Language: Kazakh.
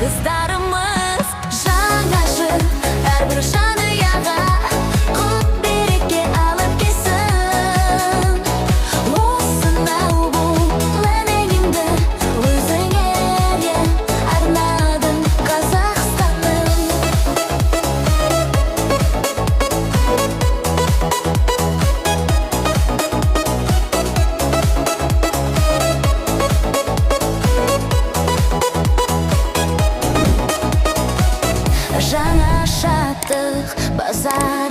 Қыздарымыз жаңа жыл, әрбір жанұяға құт береке алып келсін. Осынау бұл өлеңімді өзіңе арнадым, Қазақстаным. Жаңа шаттық базар